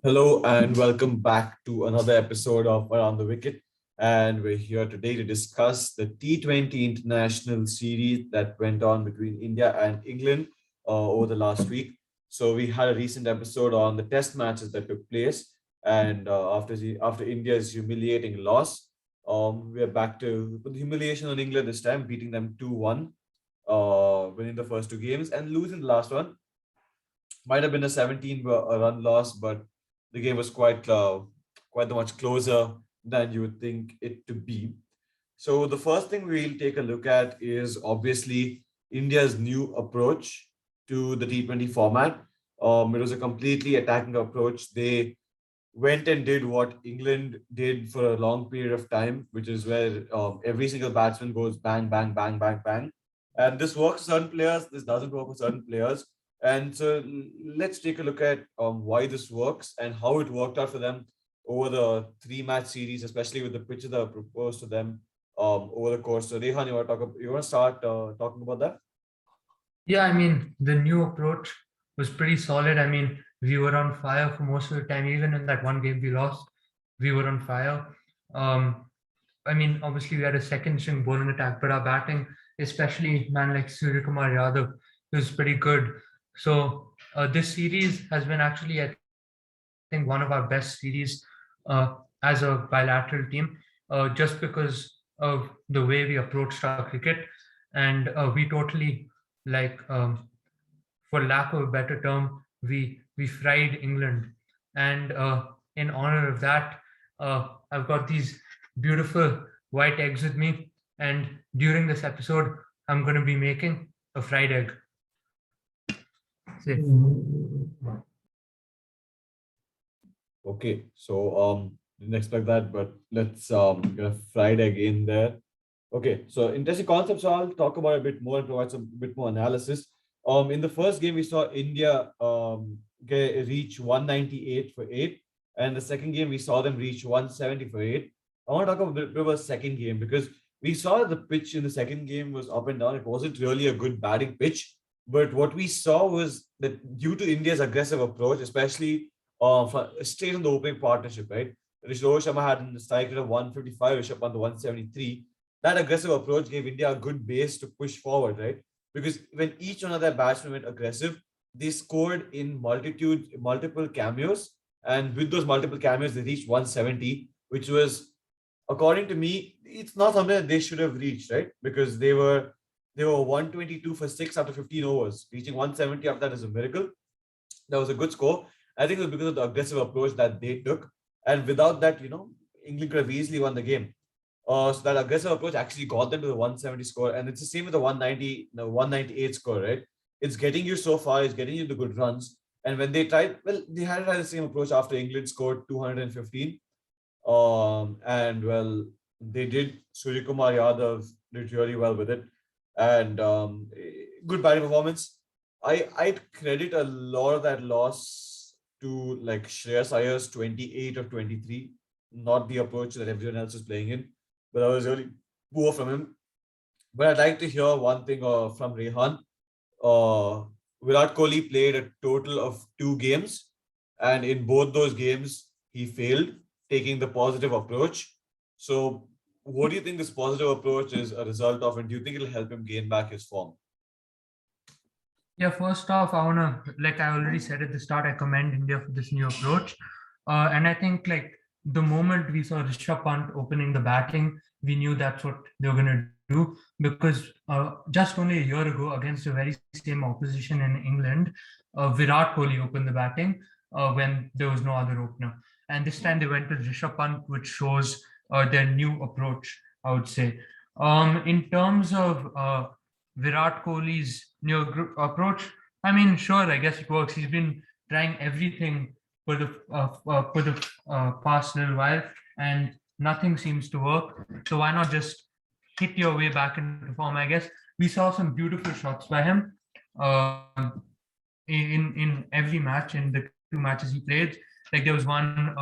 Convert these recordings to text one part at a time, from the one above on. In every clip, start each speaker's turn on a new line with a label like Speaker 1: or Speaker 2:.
Speaker 1: Hello and welcome back to another episode of Around the Wicket. And we're here today to discuss the T20 International Series that went on between India and England over the last week. So we had a recent episode on the test matches that took place. And after India's humiliating loss, we're back to the humiliation on England this time, beating them 2-1, winning the first two games and losing the last one. Might have been a 17 run loss, but the game was quite much closer than you would think it to be. So the first thing we'll take a look at is obviously India's new approach to the T20 format. It was a completely attacking approach. They went and did what England did for a long period of time, which is where every single batsman goes bang, bang, bang, bang, bang. And this works for certain players, this doesn't work for certain players. And so let's take a look at why this works and how it worked out for them over the three-match series, especially with the pitches that were proposed to them over the course. So Rehan, you want to start talking about that?
Speaker 2: Yeah, I mean, the new approach was pretty solid. I mean, we were on fire for most of the time. Even in that one game we lost, we were on fire. Um, I mean, obviously we had a second string bowling attack, but our batting, especially man like Suryakumar Yadav, was pretty good. So this series has been actually, I think, one of our best series as a bilateral team, just because of the way we approached our cricket, and we totally like for lack of a better term, we fried England. And in honor of that, I've got these beautiful white eggs with me. And during this episode, I'm going to be making a fried egg. See.
Speaker 1: Okay, so didn't expect that, but let's get a fried egg in there. Okay, so interesting concepts. So I'll talk about it a bit more and provide some bit more analysis. In the first game, we saw India reach 198 for eight, and the second game we saw them reach 170 for eight. I want to talk about a bit about the second game because we saw the pitch in the second game was up and down. It wasn't really a good batting pitch, but what we saw was that due to India's aggressive approach, especially straight on the opening partnership, right? Rohit Sharma had a strike rate of 155, Rishabh Pant 173. That aggressive approach gave India a good base to push forward, right? Because when each one of their batsmen went aggressive, they scored in multiple cameos, and with those multiple cameos, they reached 170, which was, according to me, it's not something that they should have reached, right? Because they were 122 for six after 15 overs. Reaching 170 after that is a miracle. That was a good score. I think it was because of the aggressive approach that they took, and without that, England could have easily won the game. So that aggressive approach actually got them to the 170 score, and it's the same with the 190, the 198 score, right? It's getting you so far, it's getting you the good runs. And when they tried, well, they had the same approach after England scored 215. And well, they did. Suryakumar Yadav did really well with it, and good batting performance. I'd credit a lot of that loss to like Shreyas Iyer's 28 or 23, not the approach that everyone else is playing in, but that was really poor from him. But I'd like to hear one thing from Rehan. Uh, Virat Kohli played a total of two games, and in both those games, he failed taking the positive approach. So, what do you think this positive approach is a result of, and do you think it'll help him gain back his form?
Speaker 2: Yeah, first off, I wanna, like I already said at the start, I commend India for this new approach. And I think like the moment we saw Rishabh Pant opening the batting, we knew that's what they were gonna do because just only a year ago against the very same opposition in England, Virat Kohli opened the batting when there was no other opener. And this time they went with Rishabh Pant, which shows their new approach, I would say. In terms of Virat Kohli's new approach, I mean, sure, I guess it works. He's been trying everything for the past little while, and nothing seems to work. So why not just hit your way back into form? I guess we saw some beautiful shots by him um, in every match in the two matches he played. Like there was one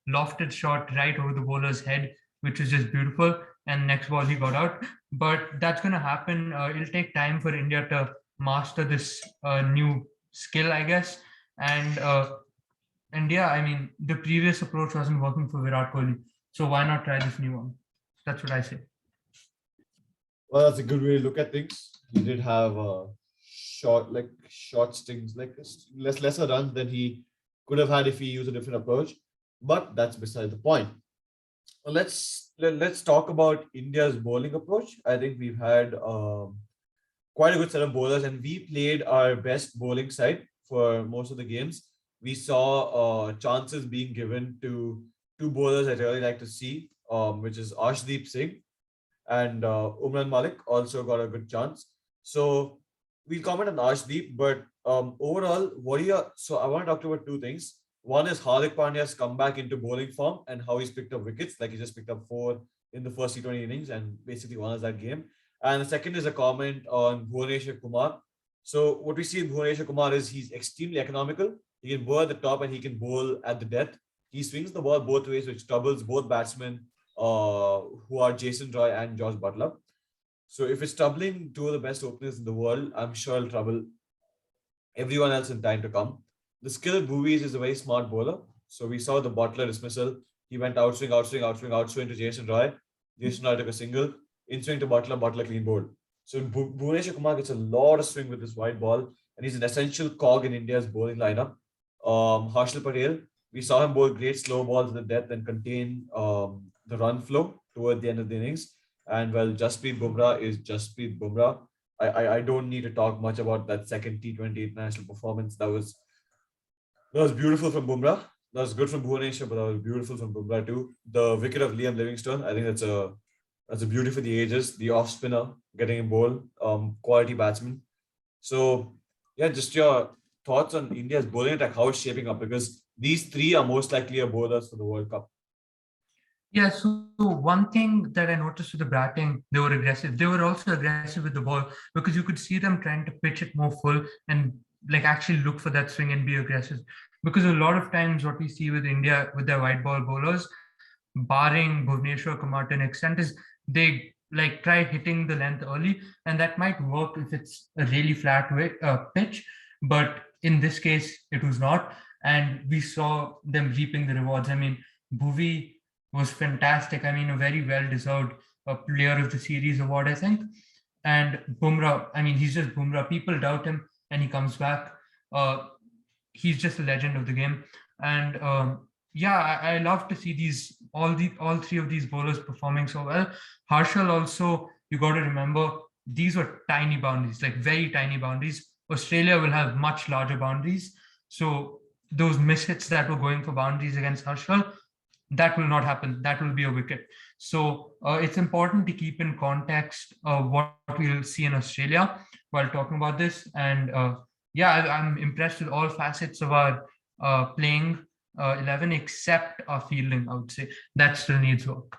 Speaker 2: lofted shot right over the bowler's head, which was just beautiful. And next ball he got out. But that's going to happen. It'll take time for India to master this new skill, I guess. And And yeah, I mean, the previous approach wasn't working for Virat Kohli. So why not try this new one? That's what I say.
Speaker 1: Well, that's a good way to look at things. He did have short stings, like lesser runs than he could have had if he used a different approach. But that's beside the point. Well, let's talk about India's bowling approach. I think we've had quite a good set of bowlers, and we played our best bowling side for most of the games. We saw chances being given to two bowlers I really like to see, which is Arshdeep Singh and Umran Malik also got a good chance. So we'll comment on Arshdeep, but overall, what do you? So I want to talk about two things. One is Hardik Pandya's comeback into bowling form and how he's picked up wickets. Like he just picked up four in the first T20 innings and basically won us that game. And the second is a comment on Bhuvaneshwar Kumar. So what we see in Bhuvaneshwar Kumar is he's extremely economical. He can bowl at the top and he can bowl at the death. He swings the ball both ways, which troubles both batsmen who are Jason Roy and Josh Butler. So if it's troubling two of the best openers in the world, I'm sure it'll trouble everyone else in time to come. The skill Bhuvis is a very smart bowler. So we saw the Butler dismissal. He went outswing, outswing, outswing, outswing to Jason Roy. Jason Roy took a single. In swing to Butler, Butler clean bowled. So Bhuvaneshwar Kumar gets a lot of swing with this white ball, and he's an essential cog in India's bowling lineup. Harshal Patel, we saw him bowl great slow balls to the death and contain the run flow toward the end of the innings. And well, Jasprit Bumrah is Jasprit Bumrah. I don't need to talk much about that second T20 international performance. That was beautiful from Bumrah. That was good from Bhuvaneshwar, but that was beautiful from Bumrah too. The wicket of Liam Livingstone, I think that's a beauty for the ages. The off spinner getting a bowl, quality batsman. So yeah, just your thoughts on India's bowling attack, how it's shaping up, because these three are most likely a bowlers for the World Cup.
Speaker 2: Yeah, so one thing that I noticed with the batting, they were aggressive. They were also aggressive with the ball because you could see them trying to pitch it more full and like actually look for that swing and be aggressive. Because a lot of times what we see with India with their white ball bowlers, barring Bhuvneshwar Kumar to an extent, is they like try hitting the length early, and that might work if it's a really flat pitch. But in this case, it was not, and we saw them reaping the rewards. I mean, Bhuvi was fantastic. I mean, a very well-deserved Player of the Series award, I think. And Bumrah, I mean, he's just Bumrah. People doubt him, and he comes back. Uh, he's just a legend of the game. And yeah, I love to see all three of these bowlers performing so well. Harshal also, you got to remember, these were tiny boundaries, like very tiny boundaries. Australia will have much larger boundaries. So those mishits that were going for boundaries against Harshal, that will not happen. That will be a wicket. So it's important to keep in context what we'll see in Australia while talking about this. And yeah, I'm impressed with all facets of our playing 11 except our fielding, I would say. That still needs work.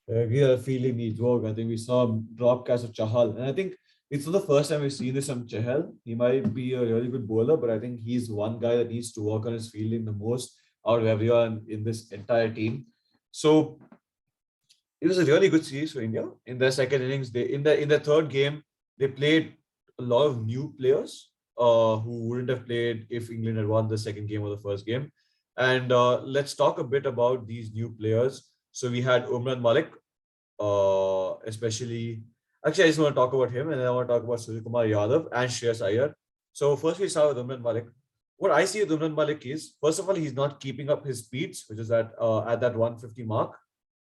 Speaker 1: Real feeling needs work. I think we saw drop catch of Chahal, and I think it's not the first time we've seen this from Chahal. He might be a really good bowler, but I think he's one guy that needs to work on his fielding the most out of everyone in this entire team. So it was a really good series for India. In their second innings, in the third game, they played a lot of new players who wouldn't have played if England had won the second game or the first game. And let's talk a bit about these new players. So we had Umran Malik, especially. Actually, I just want to talk about him, and then I want to talk about Suryakumar Yadav and Shreyas Iyer. So first, we start with Umran Malik. What I see with Umran Malik is, first of all, he's not keeping up his speeds, which is at that 150 mark.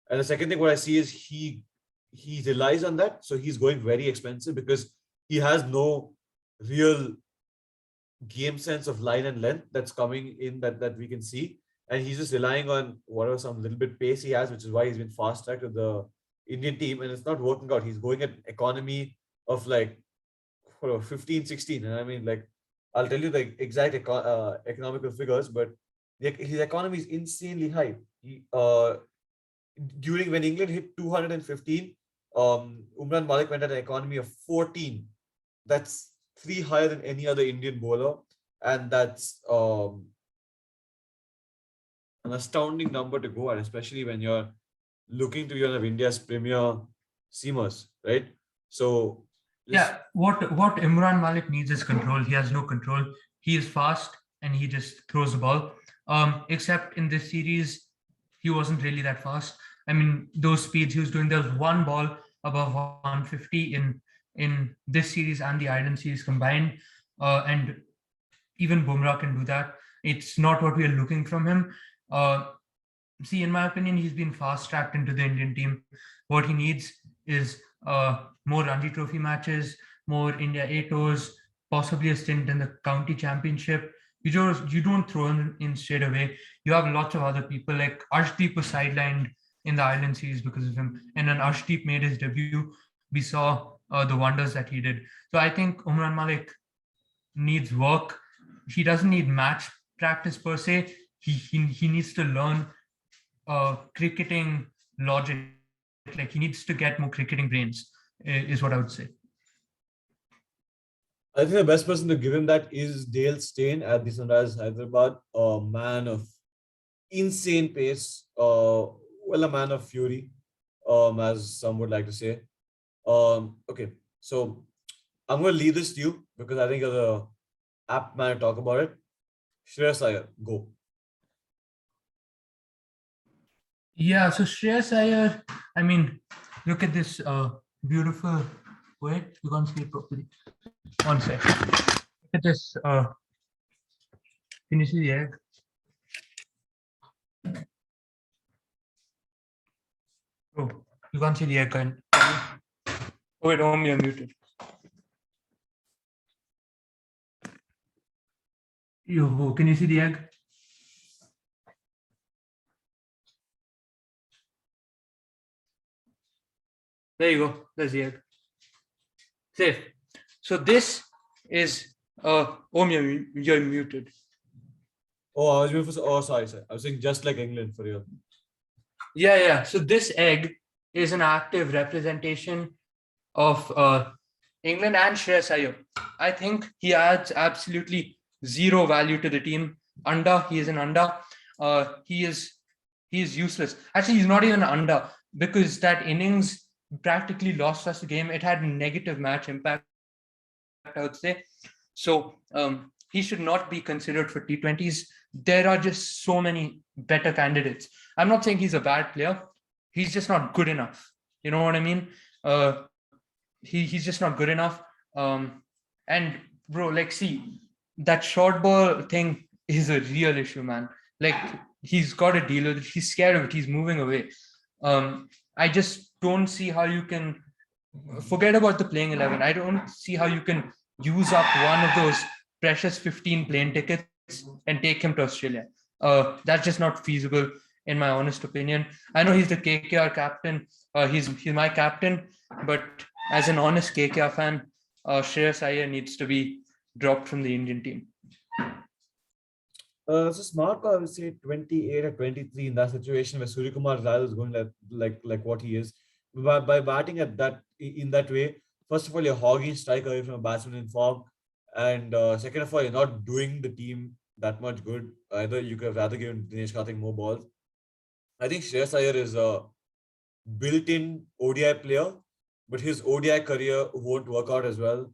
Speaker 1: And the second thing, what I see is he relies on that, so he's going very expensive because he has no real game sense of line and length that's coming in that we can see, and he's just relying on whatever some little bit pace he has, which is why he's been fast tracked to the Indian team, and it's not working out. He's going at economy of like 15, 16, and I mean like I'll tell you the exact economical figures, but his economy is insanely high. During when England hit 215, Umran Malik went at an economy of 14. That's three higher than any other Indian bowler, and that's an astounding number to go at, especially when you're looking to be one of India's premier seamers, right? So
Speaker 2: Yeah, what Imran Malik needs is control. He has no control. He is fast. and he just throws the ball. Except in this series, he wasn't really that fast. I mean, those speeds he was doing, there was one ball above 150 in this series and the Ireland series combined. And even Bumrah can do that. It's not what we are looking from him. See, in my opinion, he's been fast tracked into the Indian team. What he needs is more Ranji Trophy matches, more India A tours, possibly a stint in the county championship. You don't throw him in straight away. You have lots of other people, like Arshdeep was sidelined in the Ireland series because of him, and then Arshdeep made his debut. We saw the wonders that he did. So I think Umran Malik needs work. He doesn't need match practice per se. He needs to learn cricketing logic. Like, he needs to get more cricketing brains, is what I would say.
Speaker 1: I think the best person to give him that is Dale Steyn at the Sunrise Hyderabad, a man of insane pace, well, a man of fury, as some would like to say. Okay, so I'm going to leave this to you because I think you're the apt man to talk about it. Shreyas Iyer, go.
Speaker 2: Yeah, so Shreyas Iyer, I mean, look at this beautiful. Wait, you can't see it properly. One sec. Look at this. Can you see the egg? Oh, you can't see the egg. Oh, wait, Om, you're muted. Can you see the egg? There you go. There's the egg. Safe. So this is Om, you're muted.
Speaker 1: Oh, I was waiting for. Oh, sorry. I was saying just like England for you.
Speaker 2: Yeah. So this egg is an active representation of England and Shreyas Iyer. I think he adds absolutely zero value to the team. He is an under. He is useless. Actually, he's not even an under because that innings practically lost us the game. It had negative match impact, I would say. So he should not be considered for T20s. There are just so many better candidates. I'm not saying he's a bad player. He's just not good enough. You know what I mean? He's just not good enough. And bro, like, see, that short ball thing is a real issue, man. Like, he's got to deal with it. He's scared of it. He's moving away. I just don't see how you can forget about the playing 11. I don't see how you can use up one of those precious 15 plane tickets and take him to Australia. That's just not feasible, in my honest opinion. I know he's the KKR captain. He's my captain, but as an honest KKR fan, Shreyas Iyer needs to be dropped from the Indian team.
Speaker 1: It's a smart call. I would say 28 or 23 in that situation where Suryakumar Rao is going like what he is. By batting at that in that way, first of all, you're hogging strike away from a batsman in form, and second of all, you're not doing the team that much good. Either you could have rather given Dinesh Karthik more balls. I think Shreyas Iyer is a built-in ODI player, but his ODI career won't work out as well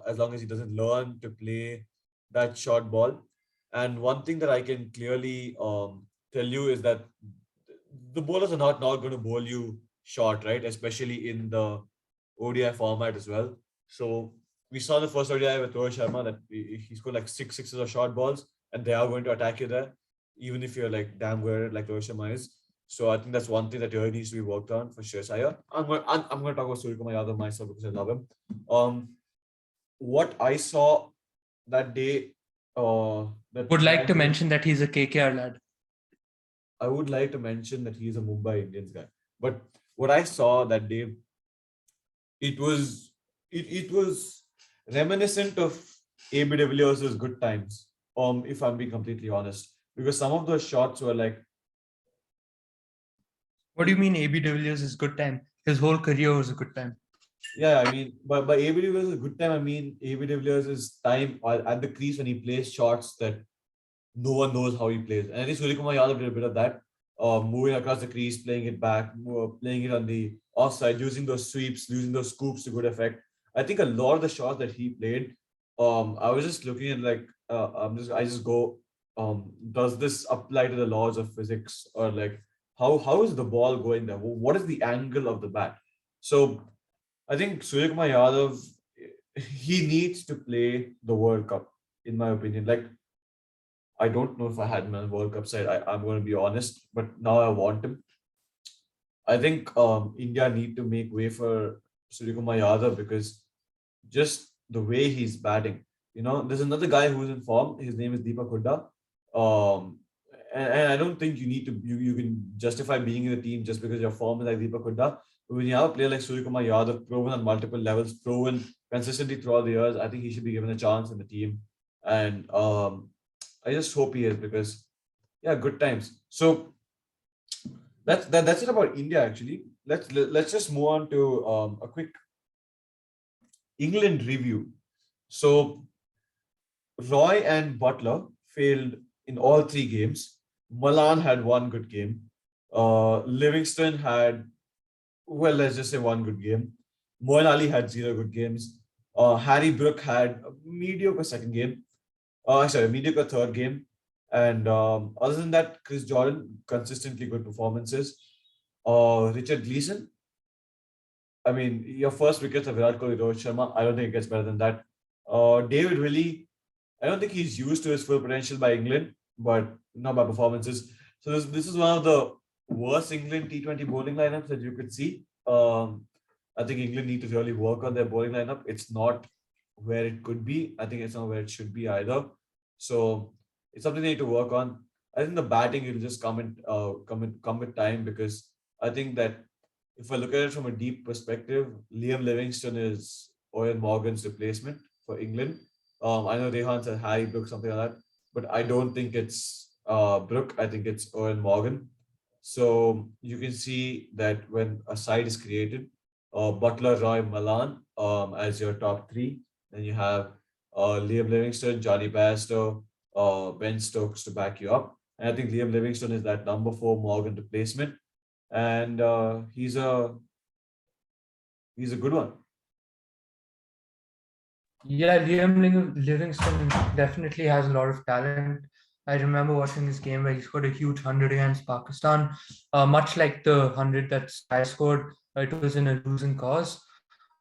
Speaker 1: as long as he doesn't learn to play that short ball. And one thing that I can clearly tell you is that the bowlers are not going to bowl you short, right? Especially in the ODI format as well. So we saw the first ODI with Rohit Sharma that he scored like 6 sixes of short balls, and they are going to attack you there, even if you're like damn good like Rohit Sharma is. So I think that's one thing that really needs to be worked on for Shreyas Iyer. I'm going to talk about Suryakumar Yadav myself because I love him. What I saw that day.
Speaker 2: Would like to mention that he's a KKR lad.
Speaker 1: I would like to mention that he's a Mumbai Indians guy. But what I saw that day, it was reminiscent of AB de Villiers' good times. If I'm being completely honest, because some of those shots were like.
Speaker 2: What do you mean AB de Villiers' good time? His whole career was a good time.
Speaker 1: Yeah, I mean, but by AB de Villiers' good time, I mean AB de Villiers' time at the crease when he plays shots that no one knows how he plays. And I think Suryakumar Yadav did a bit of that, moving across the crease, playing it back, playing it on the offside, using those sweeps, using those scoops to good effect. I think a lot of the shots that he played, I was just looking at like I just go, does this apply to the laws of physics, or like how is the ball going there? What is the angle of the bat? So I think Suryakumar Yadav, he needs to play the World Cup, in my opinion. Like, I don't know if I had him on the World Cup side. I'm going to be honest, but now I want him. I think India need to make way for Suryakumar Yadav, because just the way he's batting. There's another guy who's in form. His name is Deepak Hooda. Um, and I don't think you can justify being in the team just because your form is like Deepak Hooda. But when you have a player like Suryakumar Yadav, proven on multiple levels, proven consistently throughout the years, I think he should be given a chance in the team. And I just hope he is, because yeah, good times. So that's it about India actually. Let's just move on to a quick England review. So Roy and Butler failed in all three games. Malan had one good game. Livingston had, well, let's just say one good game. Moeen Ali had zero good games. Harry Brook had a mediocre second game. Sorry, a mediocre third game. And other than that, Chris Jordan, consistently good performances. Richard Gleeson, I mean, your first wickets are Virat Kohli, Rohit Sharma. I don't think it gets better than that. David Willey, I don't think he's used to his full potential by England, but not by performances. So this is one of the worst England T20 bowling lineups that you could see. I think England need to really work on their bowling lineup. It's not where it could be. I think it's not where it should be either. So it's something they need to work on. I think the batting will just come with time, because I think that if I look at it from a deep perspective, Liam Livingston is Owen Morgan's replacement for England. I know Rehan said Harry Brook, something like that, but I don't think it's Brook. I think it's Owen Morgan. So you can see that when a side is created, Butler, Roy, Malan as your top three, then you have Liam Livingston, Johnny Bairstow, Ben Stokes to back you up. And I think Liam Livingston is that number 4 Morgan replacement, and he's a good one.
Speaker 2: Yeah, Livingston definitely has a lot of talent. I remember watching this game where he scored a huge 100 against Pakistan, much like the 100 that Sky scored. It was in a losing cause.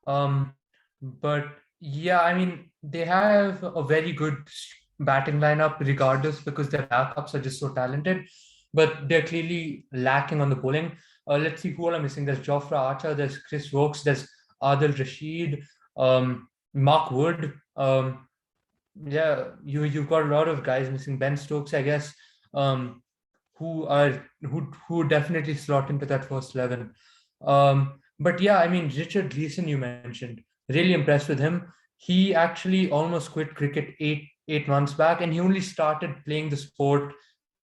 Speaker 2: But yeah, I mean, they have a very good batting lineup regardless, because their backups are just so talented, but they're clearly lacking on the bowling. Let's see who all are missing. There's Jofra Archer, there's Chris Wokes, there's Adil Rashid, Mark Wood. Yeah, you've got a lot of guys missing. Ben Stokes, I guess, who definitely slot into that first 11. But yeah, I mean, Richard Gleeson, you mentioned, really impressed with him. He actually almost quit cricket eight months back, and he only started playing the sport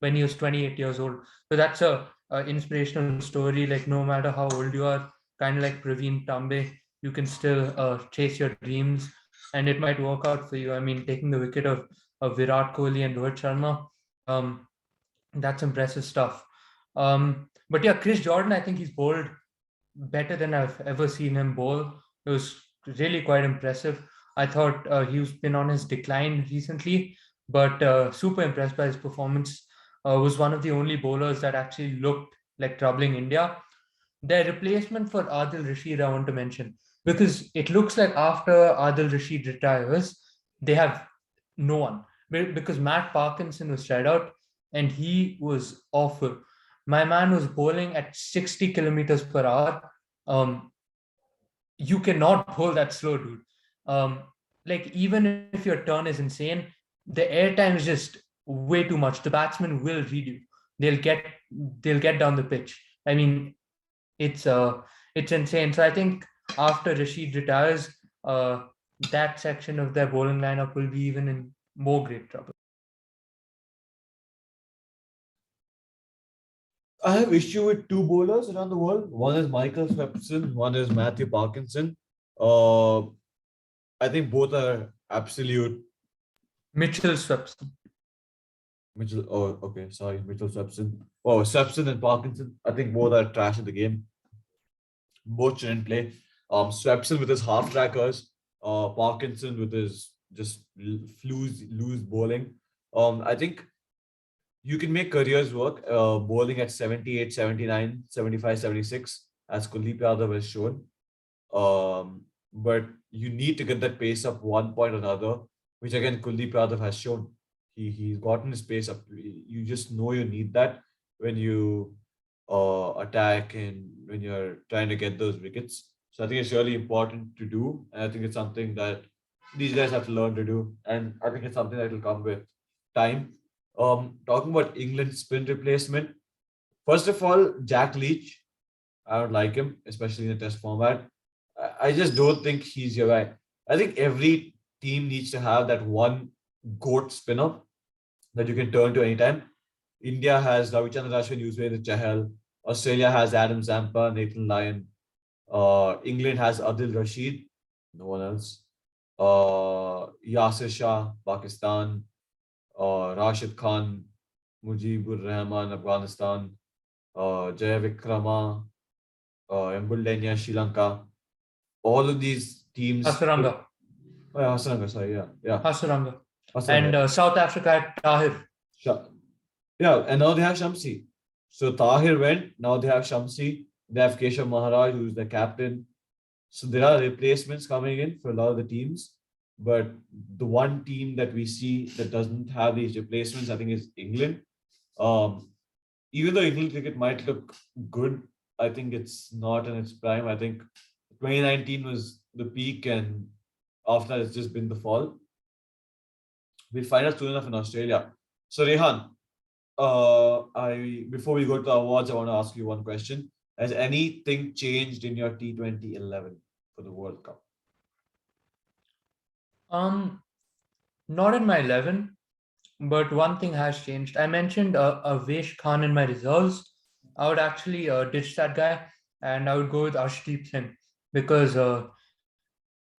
Speaker 2: when he was 28 years old. So that's a inspirational story. Like, no matter how old you are, kind of like Praveen Tambe, you can still chase your dreams, and it might work out for you. I mean, taking the wicket of Virat Kohli and Rohit Sharma, that's impressive stuff. But yeah, Chris Jordan, I think he's bowled better than I've ever seen him bowl. It was really quite impressive. I thought he's been on his decline recently, but super impressed by his performance. Was one of the only bowlers that actually looked like troubling India. Their replacement for Adil Rashid, I want to mention, because it looks like after Adil Rashid retires, they have no one. Because Matt Parkinson was tried out and he was awful. My man was bowling at 60 kilometers per hour. Um, you cannot bowl that slow, dude. Um, like, even if your turn is insane, the air time is just way too much. The batsman will read you. They'll get they'll get down the pitch. I mean, it's it's insane. So I think after Rashid retires, that section of their bowling lineup will be even in more great trouble.
Speaker 1: I have issue with two bowlers around the world. One is Michael Swepson, one is Matthew Parkinson. Uh, I think both are absolute.
Speaker 2: Mitchell Swepson.
Speaker 1: Mitchell. Oh, okay. Sorry, Mitchell Swepson. Oh, Swepson and Parkinson. I think both are trash in the game. Both shouldn't play. Swepson with his half trackers. Parkinson with his just lose bowling. I think you can make careers work bowling at 78, 79, 75, 76, as Kuldeep Yadav has shown. But you need to get that pace up one point or another, which again Kuldeep Yadav has shown. He's gotten his pace up. You just know you need that when you attack and when you're trying to get those wickets. So I think it's really important to do, and I think it's something that these guys have to learn to do, and I think it's something that will come with time. Talking about England spin replacement. First of all, Jack Leach. I don't like him, especially in the test format. I just don't think he's your guy. I think every team needs to have that one goat spinner that you can turn to anytime. India has Ravichandran Ashwin, Yuzvendra Chahal. Australia has Adam Zampa, Nathan Lyon. England has Adil Rashid, no one else. Yasir Shah, Pakistan. Rashid Khan, Mujibur Rahman, Afghanistan. Jaya Vikrama, Embulenya, Sri Lanka. All of these teams.
Speaker 2: Hasaranga.
Speaker 1: Oh, yeah, Hasaranga, sorry, yeah.
Speaker 2: Hasaranga.
Speaker 1: Hasaranga.
Speaker 2: And South Africa had Tahir.
Speaker 1: Yeah, and now they have Shamsi. So Tahir went, now they have Shamsi. They have Keshav Maharaj, who's the captain. So there are replacements coming in for a lot of the teams. But the one team that we see that doesn't have these replacements, I think, is England. Even though England cricket might look good, I think it's not in its prime. I think 2019 was the peak, and after that, it's just been the fall. We'll find out soon enough in Australia. So, Rehan, before we go to the awards, I want to ask you one question. Has anything changed in your T20 11 for the World Cup?
Speaker 2: Not in my 11, but one thing has changed. I mentioned Avesh Khan in my reserves. I would actually ditch that guy, and I would go with Arshdeep Singh because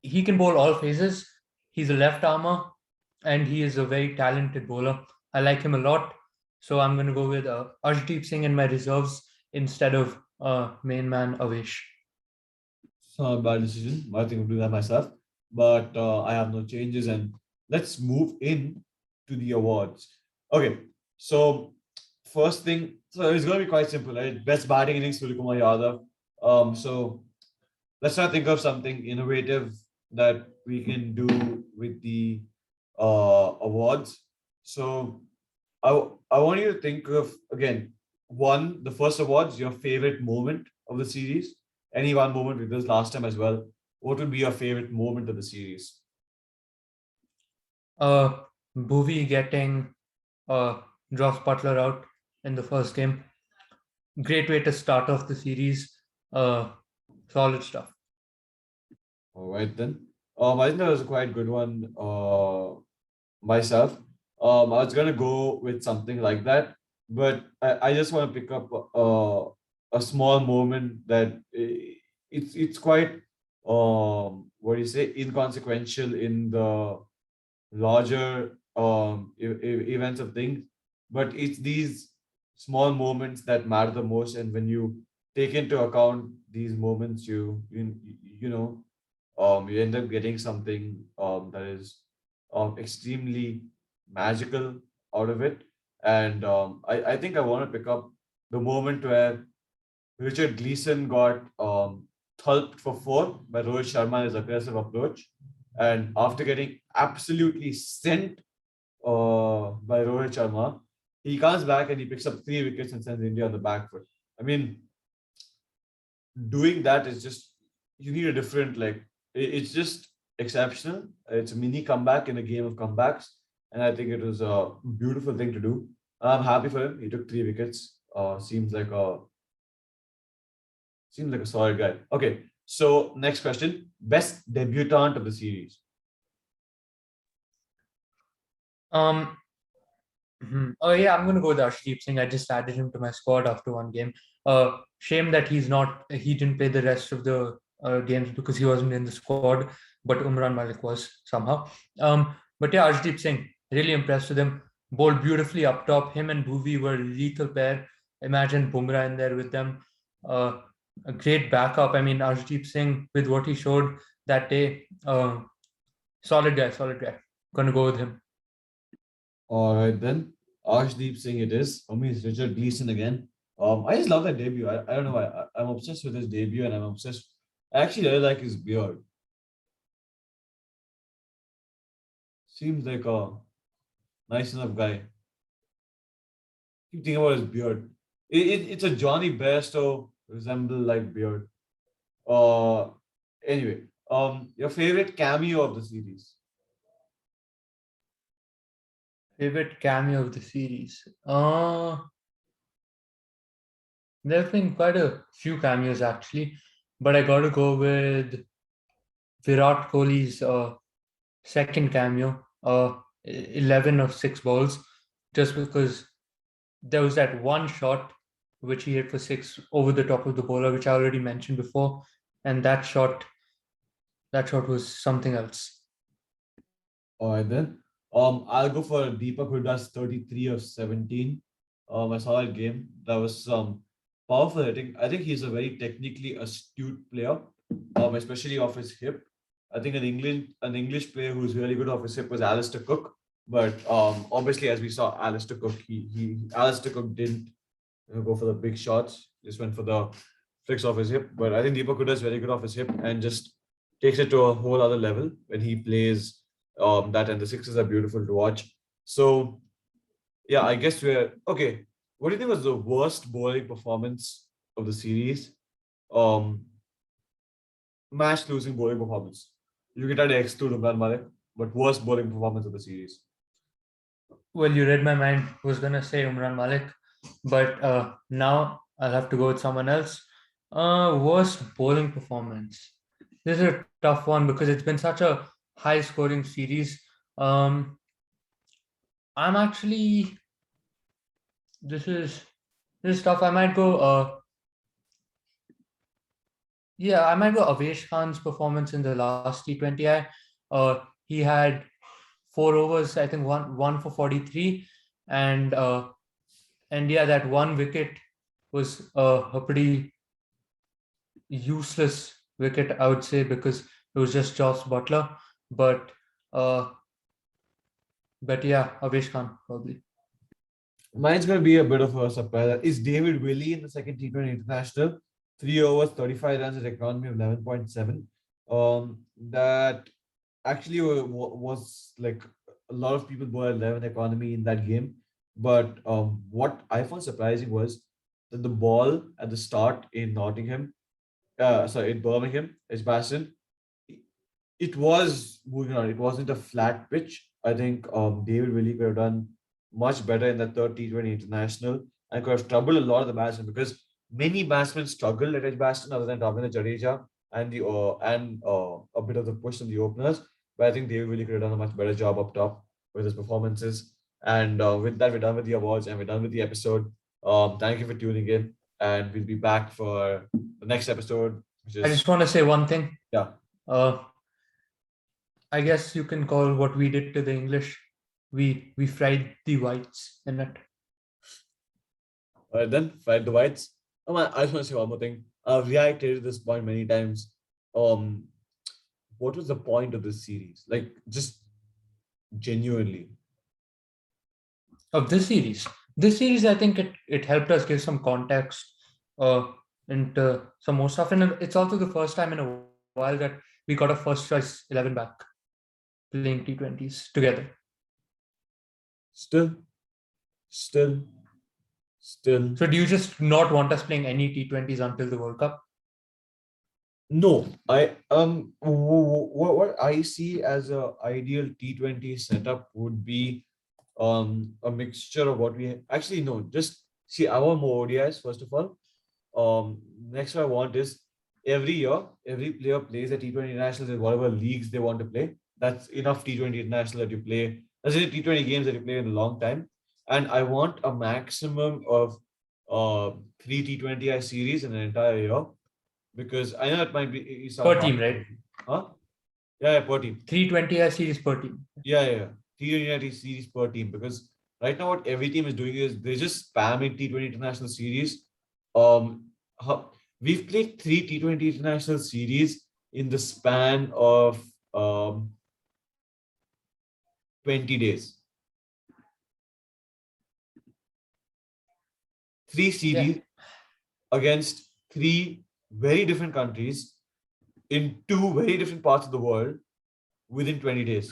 Speaker 2: he can bowl all phases. He's a left armer, and he is a very talented bowler. I like him a lot, so I'm going to go with Arshdeep Singh in my reserves instead of main man Avesh.
Speaker 1: It's not a bad decision. I think I'll do that myself, but I have no changes, and let's move in to the awards. Okay, so first thing, so it's going to be quite simple, right? Best batting innings, Surya Kumar Yadav. So let's try to think of something innovative that we can do with the awards. So I want you to think of, again, the first awards, your favorite moment of the series. Any one moment with this last time as well. What would be your favorite moment of the series?
Speaker 2: Bhuvi getting Joss Butler out in the first game. Great way to start off the series. Solid stuff.
Speaker 1: All right then. I think that was a quite good one myself. I was gonna go with something like that, but I just want to pick up a small moment that it's quite what do you say, inconsequential in the larger events of things, but it's these small moments that matter the most, and when you take into account these moments, you know, you end up getting something that is extremely magical out of it. And I think I want to pick up the moment where Richard Gleeson got thulped for 4 by Rohit Sharma in his aggressive approach. And after getting absolutely sent by Rohit Sharma, he comes back and he picks up 3 wickets and sends India on the back foot. I mean, doing that is just, you need a different, like, it's just exceptional. It's a mini comeback in a game of comebacks. And I think it was a beautiful thing to do. I'm happy for him. He took 3 wickets. Seems like a solid guy. Okay, so next question. Best debutant of the series.
Speaker 2: Oh yeah, I'm gonna go with Arshdeep Singh. I just added him to my squad after one game. Shame that he didn't play the rest of the games because he wasn't in the squad, but Umran Malik was somehow. But yeah, Arshdeep Singh, really impressed with him. Bowled beautifully up top. Him and Bhuvi were a lethal pair. Imagine Bumrah in there with them. A great backup. I mean, Arshdeep Singh, with what he showed that day, solid guy, solid guy. gonna go with him.
Speaker 1: All right then. Arshdeep Singh it is. For me, it's Richard Gleason again. I just love that debut. I don't know why. I'm obsessed with his debut and I'm obsessed. I actually really like his beard. Seems like a nice enough guy. Keep thinking about his beard. It's a Johnny Bairstow resemble like beard. Uh, anyway, your favorite cameo of the series?
Speaker 2: Favorite cameo of the series. There have been quite a few cameos actually, but I got to go with Virat Kohli's second cameo, 11 of 6 balls, just because there was that one shot which he hit for 6 over the top of the bowler, which I already mentioned before, and that shot was something else.
Speaker 1: All right then. I'll go for Deepak Huda's 33 of 17. I saw that game. That was some powerful hitting. I think he's a very technically astute player, especially off his hip. I think an English player who's really good off his hip was Alistair Cook. But obviously, as we saw, Alistair Cook, he Alistair Cook didn't go for the big shots. Just went for the flicks off his hip. But I think Deepak Huda is very good off his hip and just takes it to a whole other level when he plays that, and the sixes are beautiful to watch. So yeah, I guess we're okay. What do you think was the worst bowling performance of the series? Um, Match losing bowling performance. You get at X2 Umran Malik, but worst bowling performance of the series.
Speaker 2: Well, you read my mind. I was gonna say Umran Malik, but now I'll have to go with someone else. Worst bowling performance. This is a tough one because it's been such a high-scoring series. Um, I'm actually this is this is tough. I might go. Yeah, I might go Avesh Khan's performance in the last T20I. He had 4 overs, I think one for 43, and yeah, that one wicket was a pretty useless wicket, I would say, because it was just Joss Butler. But uh, yeah, Avesh Khan probably.
Speaker 1: Mine's going to be a bit of a surprise. Is David Willey in the second T20 international? 3 overs, 35 runs, at economy of 11.7. That actually was like a lot of people were 11 economy in that game. But what I found surprising was that the ball at the start in Nottingham, sorry, in Birmingham, Edgbaston, it was moving around. It wasn't a flat pitch. I think David Willey could have done much better in the third T20 international and could have troubled a lot of the batsmen because many batsmen struggled at Edgbaston other than Ravindra Jadeja and a bit of the push from the openers. But I think David Willey could have done a much better job up top with his performances. And with that, we're done with the awards and we're done with the episode. Thank you for tuning in, and we'll be back for the next episode, which
Speaker 2: I
Speaker 1: is
Speaker 2: just want to say one thing.
Speaker 1: yeah.
Speaker 2: Uh, I guess you can call what we did to the English. We fried the whites in it.
Speaker 1: All right, then, fight the whites. Oh man, I just want to say one more thing. I've reiterated this point many times. Um, what was the point of this series? Like, just genuinely.
Speaker 2: Of this series. This series, I think it helped us give some context into some more stuff. And it's also the first time in a while that we got a first choice 11 back playing T20s together.
Speaker 1: Still, still, still.
Speaker 2: So do you just not want us playing any T20s until the World Cup?
Speaker 1: No, what I see as a ideal T20 setup would be a mixture of what we actually no, just see our more ODIs first of all. Next what I want is every year, every player plays a T20 internationals in whatever leagues they want to play. That's enough T20 international that you play. That's it, T20 games that you play in a long time. And I want a maximum of 3 T20I series in an entire year because I know it might be
Speaker 2: Per team, right?
Speaker 1: Huh? Yeah, per team.
Speaker 2: 320 series per team.
Speaker 1: Yeah. T20 series per team because right now what every team is doing is they're just spamming T20 international series. Um, we've played 3 T20 international series in the span of 20 days. 3 series against 3 very different countries in 2 very different parts of the world within 20 days.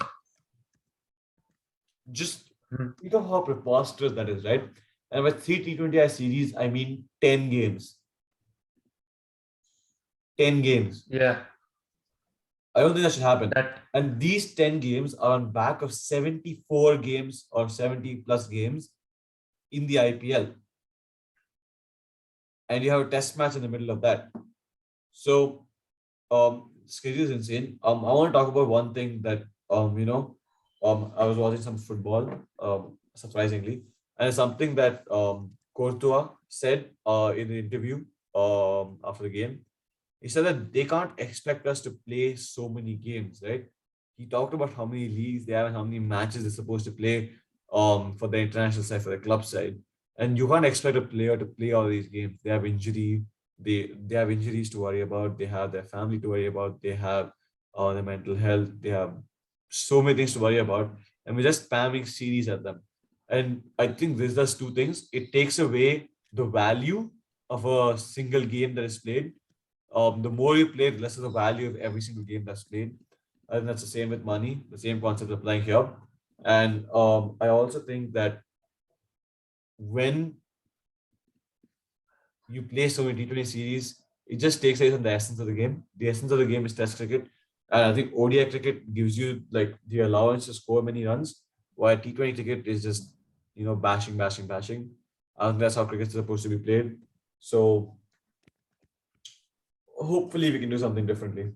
Speaker 1: Just think of how preposterous that is, right? And with 3 T20I series, I mean 10 games. 10 games.
Speaker 2: Yeah.
Speaker 1: I don't think that should happen.
Speaker 2: That
Speaker 1: And these 10 games are on back of 74 games or 70 plus games in the IPL. And you have a test match in the middle of that. So schedule is insane. I want to talk about one thing that I was watching some football, surprisingly, and it's something that Courtois said in the interview after the game. He said that they can't expect us to play so many games, right? He talked about how many leagues they have and how many matches they're supposed to play for the international side, for the club side. And you can't expect a player to play all these games. They have injury, they have injuries to worry about, they have their family to worry about, they have their mental health, they have so many things to worry about, and we're just spamming series at them. And I think this does two things. It takes away the value of a single game that is played. The more you play, the less of the value of every single game that's played. I think that's the same with money, the same concept applying here. And I also think that when you play so many T20 series, it just takes away from the essence of the game. The essence of the game is Test cricket, and I think ODI cricket gives you like the allowance to score many runs, while T20 cricket is just bashing, bashing, bashing. I think that's how cricket is supposed to be played. So hopefully we can do something differently.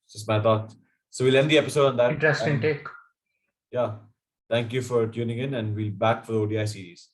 Speaker 1: It's just my thought. So we'll end the episode on that.
Speaker 2: interesting
Speaker 1: And
Speaker 2: take.
Speaker 1: yeah, thank you for tuning in, and we'll back for the ODI series.